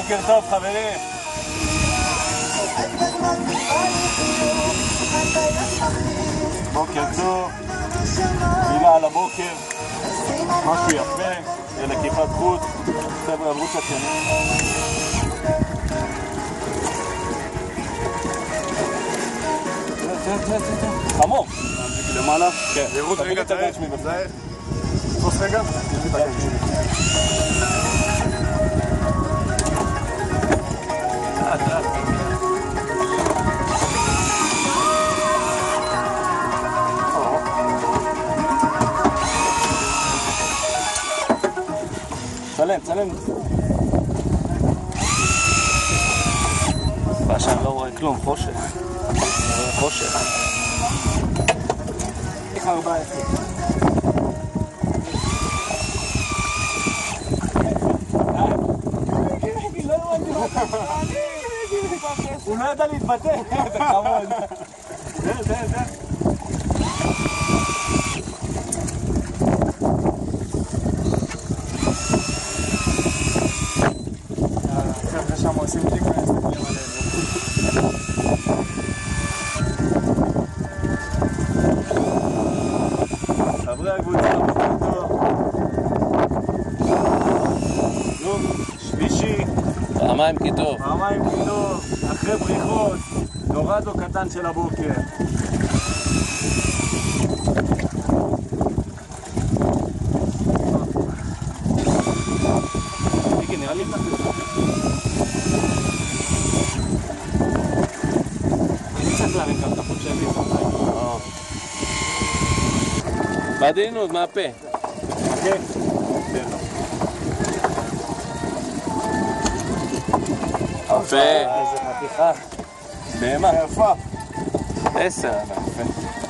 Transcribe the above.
בוקר טוב חברים. בוקר טוב. מילה על הבוקר. משהו יפה. לקיחת חוט. חבר'ה עברו קצת שני. חמור. למעלה? כן. ירות רגע, תראה. תפוס רגע. צלם. פאשה, אני לא רואה כלום, חושך. חושך. איך 14. הוא לא ידע להתבטא. זה חמוד. זה. חבר'ה שם עושים טיקו, מסתכלים עלינו. חברי הקבוצה, בוקר טוב. יום שלישי. פעמיים כי טוב. אחרי בריחות. דורדו קטן של הבוקר. נראה לי אני צריך להרים גם את החוט שלי. בעדינות, מהפה. כן. יפה. איזה חתיכה. בהמה. יפה. 10. יפה.